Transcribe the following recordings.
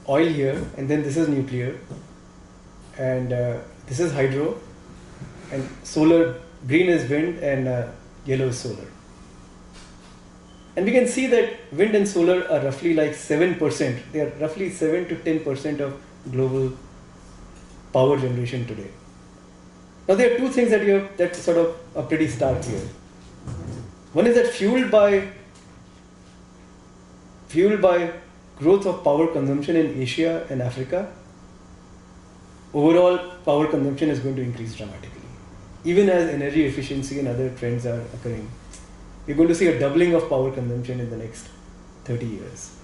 oil here, and then this is nuclear, and this is hydro, and solar. Green is wind, and yellow is solar. And we can see that wind and solar are roughly like 7%. They are roughly 7 to 10% of global power generation today. Now there are two things that sort of are pretty stark here. One is that fueled by growth of power consumption in Asia and Africa, overall power consumption is going to increase dramatically. Even as energy efficiency and other trends are occurring, we're going to see a doubling of power consumption in the next 30 years.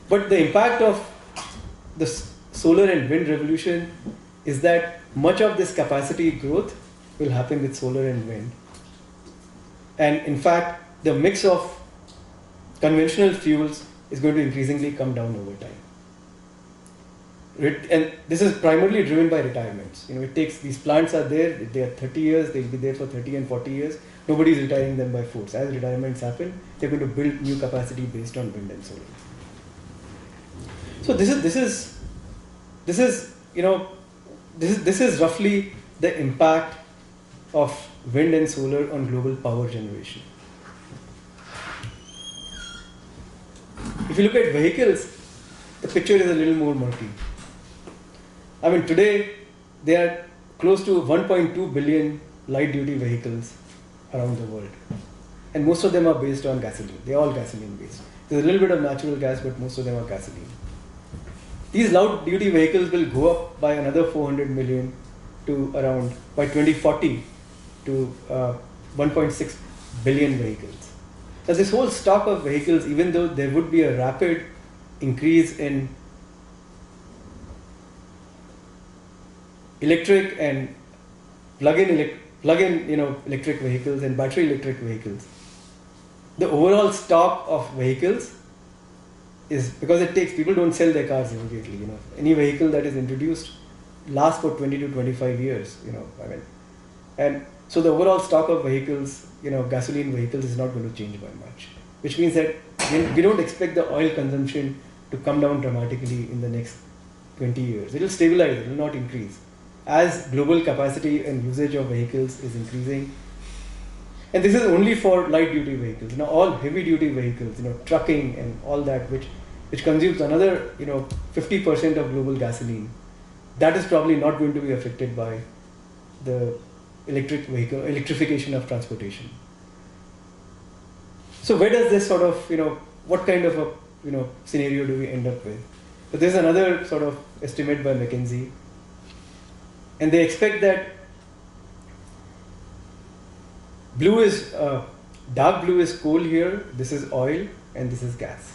But the impact of the solar and wind revolution is that much of this capacity growth will happen with solar and wind. And in fact, the mix of conventional fuels is going to increasingly come down over time. And this is primarily driven by retirements. It takes, these plants are there, they are 30 years, they'll be there for 30 and 40 years. Nobody's retiring them by force. As retirements happen, they're going to build new capacity based on wind and solar. So this is roughly the impact of wind and solar on global power generation. If you look at vehicles, the picture is a little more murky. I mean, today there are close to 1.2 billion light-duty vehicles around the world, and most of them are based on gasoline. They're all gasoline-based. There's a little bit of natural gas, but most of them are gasoline. These light-duty vehicles will go up by another 400 million to around, by 2040, to 1.6 billion vehicles. Now, this whole stock of vehicles, even though there would be a rapid increase in electric and plug-in electric vehicles and battery electric vehicles, the overall stock of vehicles is, because it takes, people don't sell their cars immediately. Any vehicle that is introduced lasts for 20 to 25 years. And so the overall stock of vehicles, gasoline vehicles, is not going to change by much, which means that we don't expect the oil consumption to come down dramatically in the next 20 years. It will stabilize, it will not increase, as global capacity and usage of vehicles is increasing. And this is only for light duty vehicles. All heavy duty vehicles, trucking and all that, which consumes another 50% of global gasoline, that is probably not going to be affected by the electrification of transportation. So where does this sort of, what kind of a scenario do we end up with? So there's another sort of estimate by McKinsey, and they expect that dark blue is coal here, this is oil, and this is gas.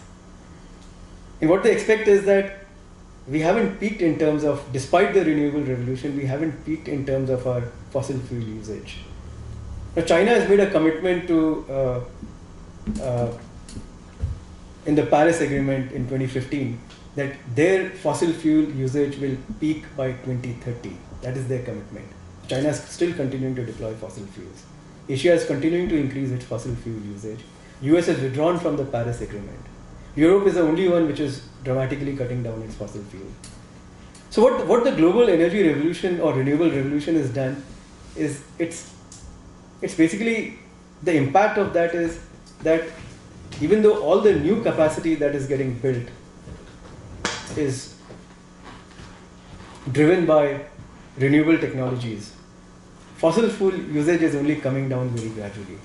And what they expect is that we haven't peaked in terms of, despite the renewable revolution, we haven't peaked in terms of our fossil fuel usage. Now, China has made a commitment to, in the Paris Agreement in 2015, that their fossil fuel usage will peak by 2030. That is their commitment. China is still continuing to deploy fossil fuels. Asia is continuing to increase its fossil fuel usage. US has withdrawn from the Paris Agreement. Europe is the only one which is dramatically cutting down its fossil fuel. So what the global energy revolution or renewable revolution has done is, it's basically, the impact of that is that even though all the new capacity that is getting built is driven by renewable technologies, fossil fuel usage is only coming down very gradually.